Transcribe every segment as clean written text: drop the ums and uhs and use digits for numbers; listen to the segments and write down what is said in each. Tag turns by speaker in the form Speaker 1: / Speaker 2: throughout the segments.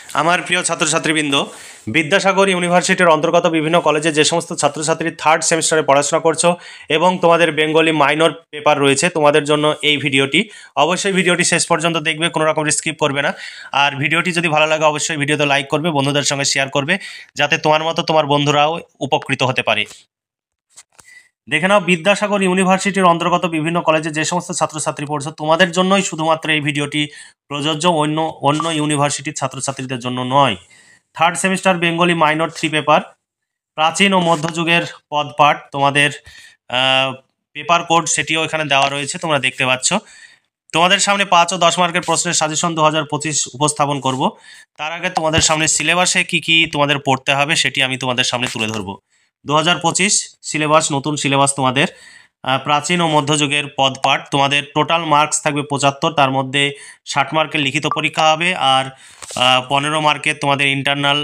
Speaker 1: আমার প্রিয় ছাত্রছাত্রীবৃন্দ, বিদ্যাসাগর ইউনিভার্সিটির অন্তর্গত বিভিন্ন কলেজে যে সমস্ত ছাত্রছাত্রী থার্ড সেমিস্টারে পড়াশোনা করছো এবং তোমাদের বেঙ্গলি মাইনর পেপার রয়েছে, তোমাদের জন্য এই ভিডিওটি। অবশ্যই ভিডিওটি শেষ পর্যন্ত দেখবে, কোনো রকম স্কিপ করবে না। আর ভিডিওটি যদি ভালো লাগে অবশ্যই ভিডিওতে লাইক করবে, বন্ধুদের সঙ্গে শেয়ার করবে, যাতে তোমার মতো তোমার বন্ধুরাও উপকৃত হতে পারে। দেখে নাও, বিদ্যাসাগর ইউনিভার্সিটির অন্তর্গত বিভিন্ন কলেজে যে সমস্ত ছাত্রছাত্রী পড়ছো, তোমাদের জন্যই শুধুমাত্র এই ভিডিওটি প্রযোজ্য, অন্য অন্য ইউনিভার্সিটির ছাত্রছাত্রীদের জন্য নয়। Third semester Bengali minor 3 paper, প্রাচীন ও মধ্যযুগের পদপাঠ, তোমাদের পেপার কোড সেটিও এখানে দেওয়া রয়েছে, তোমরা দেখতে পাচ্ছ। তোমাদের সামনে 5 ও 10 মার্কের প্রশ্নের সাজেশন 2025 উপস্থাপন করব। তার আগে তোমাদের সামনে সিলেবাসে কি কি তোমাদের পড়তে হবে সেটি আমি তোমাদের সামনে তুলে ধরবো। 2025 সিলেবাস, নতুন সিলেবাস তোমাদের। প্রাচীন ও মধ্যযুগের পদপাঠ, তোমাদের টোটাল মার্কস থাকবে 75, তার মধ্যে 60 মার্কের লিখিত পরীক্ষা হবে, আর 15 মার্কের তোমাদের ইন্টারনাল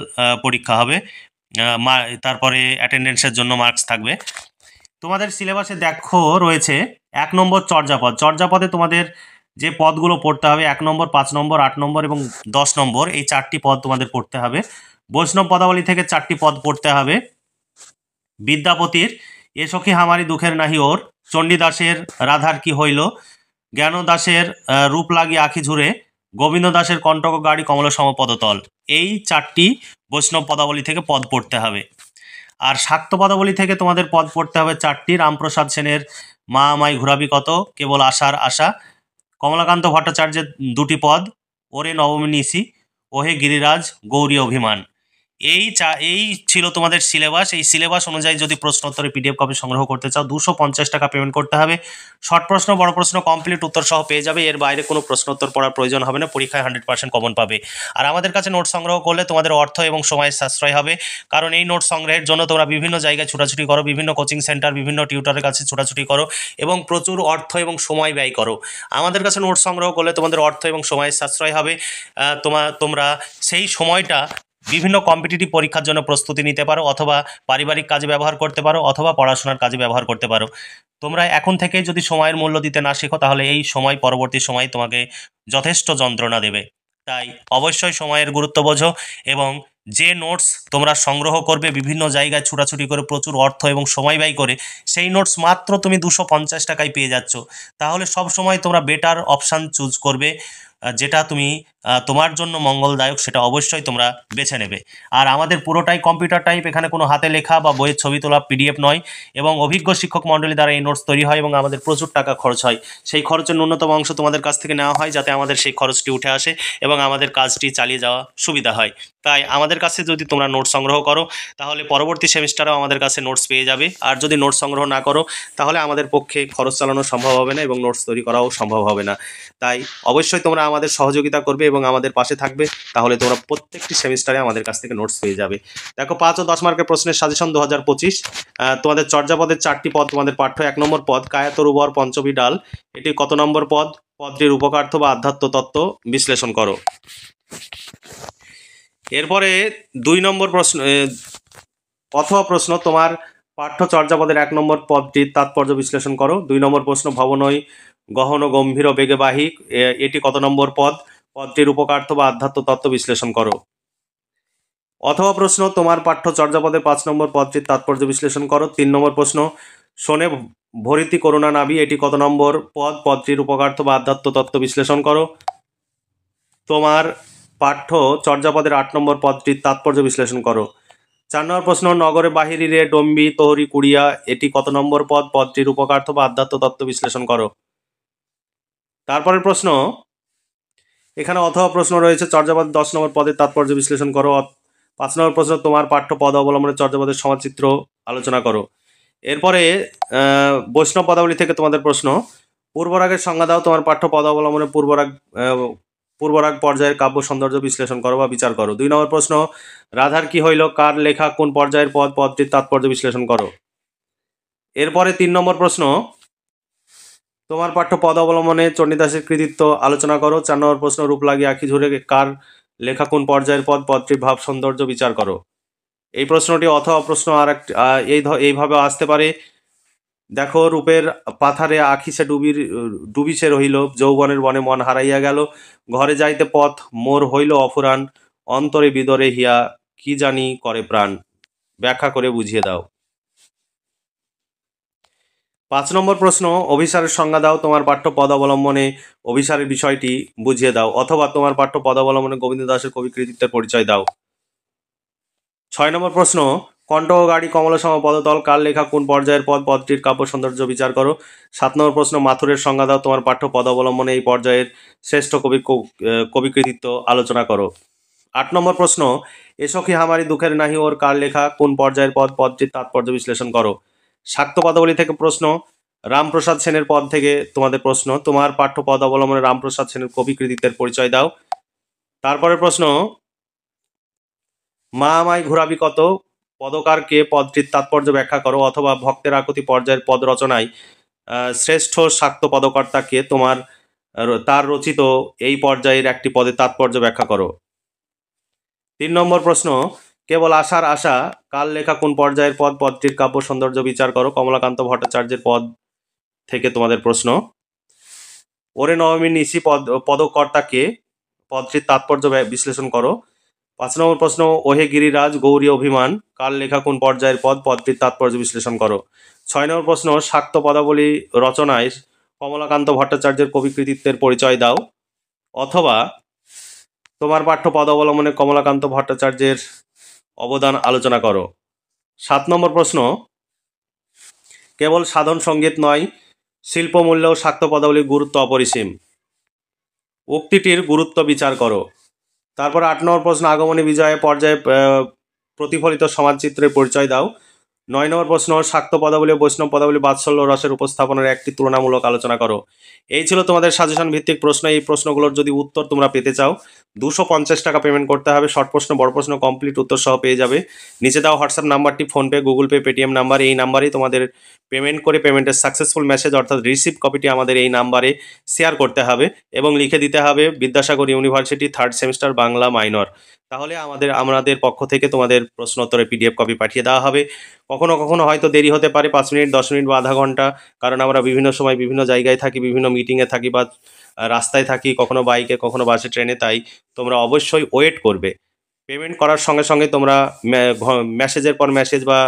Speaker 1: পরীক্ষা হবে। তারপরে অ্যাটেন্ডেন্সের জন্য মার্কস থাকবে। তোমাদের সিলেবাসে দেখো রয়েছে 1 নম্বর চর্যাপদ। চর্যাপদে তোমাদের যে পদগুলো পড়তে হবে, 1 নম্বর, 5 নম্বর, 8 নম্বর এবং 10 নম্বর, এই 4টি পদ তোমাদের পড়তে হবে। বৈষ্ণব পদাবলী থেকে 4টি পদ পড়তে হবে। বিদ্যাপতির এ সখী হামারি দুঃখের নাহি ওর, চণ্ডীদাসের রাধার কি হইল, জ্ঞান দাসের রূপ লাগি আখি ঝুরে, গোবিন্দ দাসের কণ্টক গাড়ি কমল সমপদতল, এই 4টি বৈষ্ণব পদাবলী থেকে পদ পড়তে হবে। আর শাক্ত পদাবলী থেকে তোমাদের পদ পড়তে হবে 4টি। রামপ্রসাদ সেনের মা আমায় ঘুরাবি কত, কেবল আশার আশা, কমলাকান্ত ভট্টাচার্যের 2টি পদ, ওরে নবমী নিশি, ওহে গিরিরাজ গৌরী অভিমান। এই ছিল তোমাদের সিলেবাস। এই সিলেবাস অনুযায়ী যদি প্রশ্নোত্তরে পিডিএফ কপি সংগ্রহ করতে চাও 250 টাকা পেমেন্ট করতে হবে। শর্ট প্রশ্ন, বড় প্রশ্ন কমপ্লিট উত্তর সহ পেয়ে যাবে। এর বাইরে কোনো প্রশ্নোত্তর পড়ার প্রয়োজন হবে না, পরীক্ষায় 100% কমন পাবে। আর আমাদের কাছে নোট সংগ্রহ করলে তোমাদের অর্থ এবং সময়ের সাশ্রয় হবে, কারণ এই নোট সংগ্রহের জন্য তোমরা বিভিন্ন জায়গায় ছোটাছুটি করো, বিভিন্ন কোচিং সেন্টার, বিভিন্ন টিউটরের কাছে ছোটাছুটি করো এবং প্রচুর অর্থ এবং সময় ব্যয় করো। আমাদের কাছে নোট সংগ্রহ করলে তোমাদের অর্থ এবং সময়ের সাশ্রয় হবে। তোমরা সেই সময়টা বিভিন্ন কম্পিটিটিভ পরীক্ষার জন্য প্রস্তুতি নিতে পারো, অথবা পারিবারিক কাজে ব্যবহার করতে পারো, অথবা পড়াশোনার কাজে ব্যবহার করতে পারো। তোমরা এখন থেকে যদি সময়ের মূল্য দিতে না শেখো, তাহলে এই সময় পরবর্তী সময় তোমাকে যথেষ্ট যন্ত্রণা দেবে। তাই অবশ্যই সময়ের গুরুত্ব বোঝো, এবং যে নোটস তোমরা সংগ্রহ করবে বিভিন্ন জায়গায় ছুটাছুটি করে প্রচুর অর্থ এবং সময় ব্যয় করে, সেই নোটস মাত্র তুমি 250 টাকায় পেয়ে যাচ্ছ। তাহলে সব সময় তোমরা বেটার অপশান চুজ করবে, যেটা তুমি তোমার জন্য মঙ্গলদায়ক, সেটা অবশ্যই তোমরা বেছে নেবে। আর আমাদের পুরোটাই কম্পিউটার টাইপ, এখানে কোনো হাতে লেখা বা বইয়ের ছবি তোলা পিডিএফ নয়, এবং অভিজ্ঞ শিক্ষক মণ্ডলী দ্বারা এই নোটস তৈরি হয় এবং আমাদের প্রচুর টাকা খরচ হয়। সেই খরচের ন্যূনতম অংশ তোমাদের কাছ থেকে নেওয়া হয়, যাতে আমাদের সেই খরচটি উঠে আসে এবং আমাদের কাজটি চালিয়ে যাওয়া সুবিধা হয়। তাই আমাদের কাছে যদি তোমরা নোটস সংগ্রহ করো, তাহলে পরবর্তী সেমিস্টারেও আমাদের কাছে নোটস পেয়ে যাবে। আর যদি নোটস সংগ্রহ না করো, তাহলে আমাদের পক্ষে খরচ চালানো সম্ভব হবে না এবং নোটস তৈরি করাও সম্ভব হবে না। তাই অবশ্যই তোমরা আমাদের সহযোগিতা করবে এবং আমাদের পাশে থাকবে, তাহলে তোমরা প্রত্যেকটি সেমিস্টারে আমাদের কাছ থেকে নোটস পেয়ে যাবে। দেখো, 5 ও 10 মার্কের প্রশ্নের সাজেশন 2025। তোমাদের চর্যাপদের 4টি পদ তোমাদের পাঠ্য। 1 নম্বর পদ কায়াতর উবর পঞ্চমী ডাল, এটি কত নম্বর পদ? পদটির উপকার্থ বা আধ্যাত্ম তত্ত্ব বিশ্লেষণ করো। এরপরে 2 নম্বর প্রশ্ন অথবা প্রশ্ন, তোমার পাঠ্য চর্যাপদের 1 নম্বর পদটির তাৎপর্য বিশ্লেষণ করো। 2 নম্বর প্রশ্ন, ভবনই গহন গম্ভীর বেগবাহী, এটি কত নম্বর পদ? পদটির উপকার্থ বা আধ্যাত্ম তত্ত্ব বিশ্লেষণ করো। অথবা প্রশ্ন, তোমার পাঠ্য চর্যাপদের 5 নম্বর পদটির তাৎপর্য বিশ্লেষণ করো। 3 নম্বর প্রশ্ন, শোনে ভরিতি করুণা নাভি, এটি কত নম্বর পদ? পদটির উপকার্থ বা আধ্যাত্ম তত্ত্ব বিশ্লেষণ করো। তোমার পাঠ্য চর্যাপদের 8 নম্বর পদটির তাৎপর্য বিশ্লেষণ করো। 4 নম্বর প্রশ্ন, নগরে বাহিরি রে ডম্বি তোহরি কুড়িয়া, এটি কত নম্বর পদ? পদটির উপকার্থ বা আধ্যাত্ম তত্ত্ব বিশ্লেষণ করো। তারপরের প্রশ্ন, এখানে অথবা প্রশ্ন রয়েছে, চর্যাপদ 10 নম্বর পদের তাৎপর্য বিশ্লেষণ করো। 5 নম্বর প্রশ্ন, তোমার পাঠ্য পদ অবলম্বনে চর্যাপদের সমাজচিত্র আলোচনা করো। এরপরে বৈষ্ণব পদাবলী থেকে তোমাদের প্রশ্ন, পূর্বরাগের সংজ্ঞা দাও। তোমার পাঠ্য পদ অবলম্বনে পূর্বরাগ পর্যায়ের কাব্য সৌন্দর্য বিশ্লেষণ করো বা বিচার করো। 2 নম্বর প্রশ্ন, রাধার কি হইল, কার লেখা, কোন পর্যায়ের পদ? পদটির তাৎপর্য বিশ্লেষণ করো। এরপরে 3 নম্বর প্রশ্ন, তোমার পাঠ্য পদ অবলম্বনে চণ্ডীদাসের কৃতিত্ব আলোচনা করো। 4 নম্বর প্রশ্ন, রূপ লাগি আঁখি ঝুরে, কার লেখা, কোন পর্যায়ের পদ? পদটির ভাব সৌন্দর্য বিচার করো। এই প্রশ্নটি অথবা প্রশ্ন আর এইভাবে আসতে পারে। দেখো, রূপের পাথারে আখিসে ডুবিছে রহিল, যৌবনের বনে মন হারাইয়া গেল, ঘরে যাইতে পথ মোর হইল অফুরান, অন্তরে বিদরে হিয়া কি জানি করে প্রাণ, ব্যাখ্যা করে বুঝিয়ে দাও। 5 নম্বর প্রশ্ন, অভিসারের সংজ্ঞা দাও। তোমার পাঠ্য পদ অবলম্বনে অভিসারের বিষয়টি বুঝিয়ে দাও, অথবা তোমার পাঠ্য পদ অবলম্বনে গোবিন্দ দাসের কবি কৃতিত্বের পরিচয় দাও। 6 নম্বর প্রশ্ন, কণ্ঠক গাড়ি কমলসম পদতল কার লেখা, কোন পর্যায়ের পদ, পদটির কাব্য সৌন্দর্য বিচার করো। 7 নম্বর প্রশ্ন, মাথুরের সংজ্ঞা দাও। তোমার পাঠ্য পদ অবলম্বনে এই পর্যায়ের শ্রেষ্ঠ কবি কৃতিত্ব আলোচনা করো। 8 নম্বর প্রশ্ন, এসখী হামারি দুঃখের নাহি ওর কার লেখা, কোন পর্যায়ের পদ, পদটির তাৎপর্য বিশ্লেষণ করো। শাক্ত পদাবলী থেকে প্রশ্ন, রামপ্রসাদ সেনের পদ থেকে তোমাদের প্রশ্ন, তোমার পাঠ্য পদ অবলম্বনে রামপ্রসাদ সেনের কবি কৃতিত্বের পরিচয় দাও। তারপরে প্রশ্ন, মা আমায় ঘুরাবি কত, পদকার কে, পদটির তাৎপর্য ব্যাখ্যা করো, অথবা ভক্তের আকুতি পর্যায়ের পদ রচনায় শ্রেষ্ঠ শাক্ত পদকর্তাকে, তোমার তার রচিত এই পর্যায়ের একটি পদের তাৎপর্য ব্যাখ্যা করো। 3 নম্বর প্রশ্ন, কেবল আশার আশা কার লেখা, কোন পর্যায়ের পদ, পদটির কাব্য সৌন্দর্য বিচার করো। কমলাকান্ত ভট্টাচার্যের পদ থেকে তোমাদের প্রশ্ন। ওরে নবমী নিশি পদকর্তাকে, পদটির তাৎপর্য বিশ্লেষণ করো। 5 নম্বর প্রশ্ন, ওহে গিরিরাজ গৌরী অভিমান কার লেখা, কোন পর্যায়ের পদ, পদটির তাৎপর্য বিশ্লেষণ করো। 6 নম্বর প্রশ্ন, শাক্ত পদাবলী রচনায় কমলাকান্ত ভট্টাচার্যের কবি কৃতিত্বের পরিচয় দাও, অথবা তোমার পাঠ্য পদ অবলম্বনে কমলাকান্ত ভট্টাচার্যের অবদান আলোচনা করো। 7 নম্বর প্রশ্ন, কেবল সাধন সঙ্গীত নয়, শিল্পমূল্য ও শাক্ত পদাবলীর গুরুত্ব অপরিসীম, উক্তিটির গুরুত্ব বিচার করো। তারপর 8 নম্বর প্রশ্ন, আগমনী বিজয় পর্যায়ে প্রতিফলিত সমাজচিত্রের পরিচয় দাও। 9 নম্বর প্রশ্ন, শাক্ত পদাবলী ও বৈষ্ণব পদাবলী বাৎসল্য রসের উপস্থাপনের একটি তুলনামূলক আলোচনা করো। এই ছিল তোমাদের সাজেশন ভিত্তিক প্রশ্ন। এই প্রশ্নগুলোর যদি উত্তর তোমরা পেতে চাও 250 টাকা পেমেন্ট করতে হবে। শর্ট প্রশ্ন, বড় প্রশ্ন কমপ্লিট উত্তর সহ পেয়ে যাবে। নিচে দাও হোয়াটসঅ্যাপ নাম্বারটি, PhonePe, Google pay, Paytm number, এই নাম্বারেই তোমাদের পেমেন্ট করে পেমেন্টের সাকসেসফুল মেসেজ অর্থাৎ রিসিভ কপিটি আমাদের এই নাম্বারে শেয়ার করতে হবে এবং লিখে দিতে হবে Vidyasagar university 3rd semester Bangla minor. তাহলে আমাদের পক্ষ থেকে তোমাদের প্রশ্ন উত্তরের পিডিএফ কপি পাঠিয়ে দেওয়া হবে। কখনো কখনো হয়তো দেরি হতে পারে, 5 মিনিট, 10 মিনিট বা আধা ঘন্টা, কারণ আমরা বিভিন্ন সময় বিভিন্ন জায়গায় থাকি, বিভিন্ন মিটিংয়ে থাকি বা রাস্তায় থাকি, কখনো বাইকে, কখনো বাসে, ট্রেনে। তাই তোমরা অবশ্যই ওয়েট করবে। পেমেন্ট করার সঙ্গে সঙ্গে তোমরা মেসেজের পর মেসেজ বা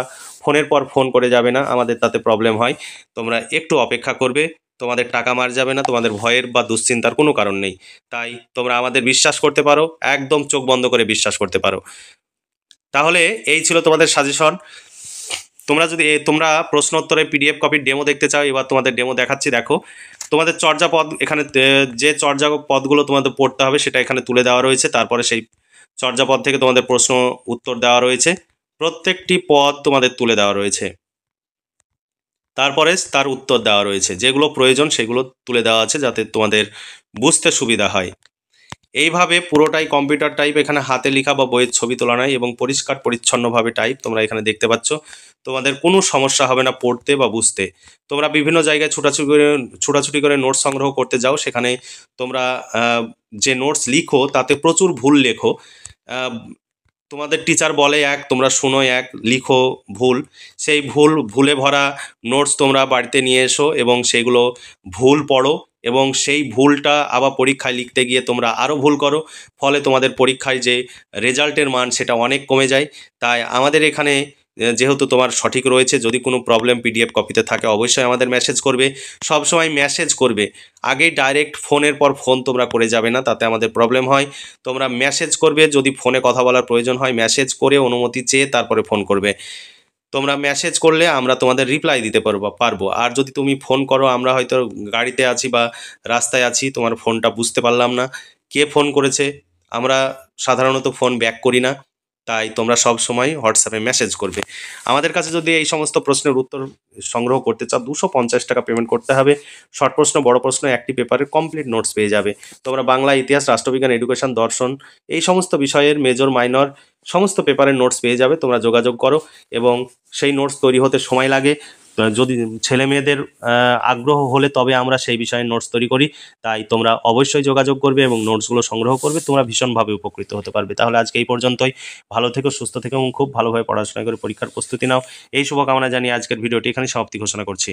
Speaker 1: ফোনের পর ফোন করে যাবে না, আমাদের তাতে প্রবলেম হয়। তোমরা একটু অপেক্ষা করবে, তোমাদের টাকা মার যাবে না, তোমাদের ভয়ের বা দুশ্চিন্তার কোনো কারণ নেই। তাই তোমরা আমাদের বিশ্বাস করতে পারো, একদম চোখ বন্ধ করে বিশ্বাস করতে পারো। তাহলে এই ছিল তোমাদের সাজেশন। তোমরা প্রশ্ন উত্তরে পিডিএফ কপির ডেমো দেখতে চাও, এবার তোমাদের ডেমো দেখাচ্ছি। দেখো, তোমাদের চর্যাপদ এখানে, যে চর্যাপদগুলো তোমাদের পড়তে হবে সেটা এখানে তুলে দেওয়া রয়েছে। তারপরে সেই চর্যাপদ থেকে তোমাদের প্রশ্ন উত্তর দেওয়া রয়েছে, প্রত্যেকটি পদ তোমাদের তুলে দেওয়া রয়েছে, তারপরে তার উত্তর দেওয়া রয়েছে। যেগুলো প্রয়োজন সেগুলো তুলে দেওয়া আছে যাতে তোমাদের বুঝতে সুবিধা হয়। এইভাবে পুরোটাই কম্পিউটার টাইপ, এখানে হাতে লেখা বা বইয়ের ছবি তোলা নাই এবং পরিষ্কার পরিচ্ছন্নভাবে টাইপ তোমরা এখানে দেখতে পাচ্ছ। তোমাদের কোনো সমস্যা হবে না পড়তে বা বুঝতে। তোমরা বিভিন্ন জায়গায় ছুটাছুটি করে নোটস সংগ্রহ করতে যাও, সেখানে তোমরা যে নোটস লিখো তাতে প্রচুর ভুল লেখো। তোমাদের টিচার বলে এক, তোমরা শুনো এক, লিখো ভুল। সেই ভুলে ভরা নোটস তোমরা বাড়িতে নিয়ে এসো এবং সেগুলো ভুল পড়ো এবং সেই ভুলটা আবার পরীক্ষায় লিখতে গিয়ে তোমরা আরও ভুল করো। ফলে তোমাদের পরীক্ষায় যে রেজাল্টের মান সেটা অনেক কমে যায়। তাই আমাদের এখানে যেহেতু তোমার সঠিক রয়েছে, যদি কোনো প্রবলেম পিডিএফ কপিতে থাকে অবশ্যই আমাদের মেসেজ করবে। সবসময় মেসেজ করবে, আগেই ডাইরেক্ট ফোনের পর ফোন তোমরা করে যাবে না, তাতে আমাদের প্রবলেম হয়। তোমরা মেসেজ করবে, যদি ফোনে কথা বলার প্রয়োজন হয় মেসেজ করে অনুমতি চেয়ে তারপরে ফোন করবে। তোমরা মেসেজ করলে আমরা তোমাদের রিপ্লাই দিতে পারবো। আর যদি তুমি ফোন করো, আমরা হয়তো গাড়িতে আছি বা রাস্তায় আছি, তোমার ফোনটা বুঝতে পারলাম না কে ফোন করেছে, আমরা সাধারণত ফোন ব্যাক করি না। তাই তোমরা সব সময় হোয়াটসঅ্যাপে মেসেজ করবে। আমাদের কাছে যদি এই সমস্ত প্রশ্নের উত্তর সংগ্রহ করতে চাও 250 টাকা পেমেন্ট করতে হবে। শর্ট প্রশ্ন, বড় প্রশ্ন একটি পেপারের কমপ্লিট নোটস পেয়ে যাবে। তোমরা বাংলা, ইতিহাস, রাষ্ট্রবিজ্ঞান, এডুকেশন, দর্শন এই সমস্ত বিষয়ের মেজর মাইনর সমস্ত পেপারের নোটস পেয়ে যাবে। তোমরা যোগাযোগ করো এবং সেই নোটস তৈরি হতে সময় লাগে। যদি ছেলে মেয়েদের আগ্রহ হলে তবে আমরা সেই বিষয়ে নোটস তৈরি করি। তাই তোমরা অবশ্যই যোগাযোগ করবে এবং নোটসগুলো সংগ্রহ করবে, তোমরা ভীষণভাবে উপকৃত হতে পারবে। তাহলে আজকে এই পর্যন্তই। ভালো থেকো, সুস্থ থেকো এবং খুব ভালোভাবে পড়াশোনা করে পরীক্ষার প্রস্তুতি নাও। এই শুভকামনা জানিয়ে আজকের ভিডিওটি এখানে সমাপ্তি ঘোষণা করছি।